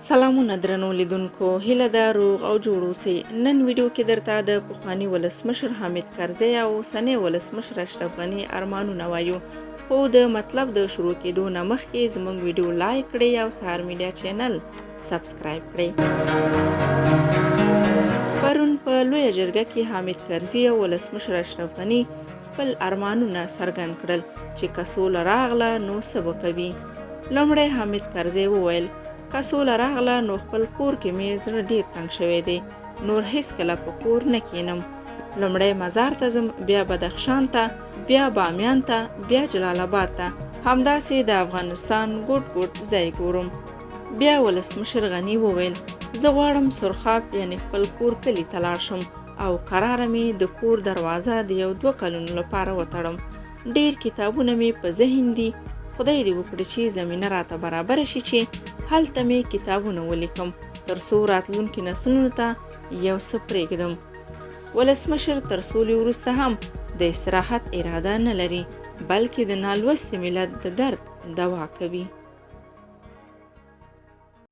سلامونه درنو لیدونکو، هیله ده روغ او جوړ اوسئ. نن ویډیو کې درته د پخواني ولسمشر حامد کرزي او اوسنی ولسمشر اشرف غني ارمانونه وایو. خو د مطلب د شروع کېدو نه مخکې زموږ ویډیو لایک کړئ او سهار میډیا چینل سبسکرایب کړئ. پرون په لویه جرګه کې حامد کرزي او ولسمشر اشرف غني خپل ارمانونه څرګند کړل چې که سوله راغله نو څه به کوي. لومړی حامد کرزي وویل که سوله راغله نو خپل کور کې مې زړه ډېر تنګ شوی دی، نور هیڅکله په کور نه کینم. لومړی مزار ته ځم، بیا بدخشان ته، بیا بامیان ته، بیا جلال آباد ته، همداسې د افغانستان ګوټ ګوټ ځای ګورم. بیا ولسمشر غني وویل زه غواړم سرخاب یعنی خپل کور کلي ته لاړ شم او قراره مې د کور دروازه د 2 کلونو لپاره وتړم. ډېر کتابونه مې په ذهن دي، خدای دې وکړي چې زمینه راته برابره شي چې هلته مې کتابونه ولیکم تر څو راتلونکي نسلونو ته یو څه پرېږدم. ولسمشر تر سولې وروسته هم د استراحت اراده نه لري، بلکې د نالوستي ملت د درد دوا کوي.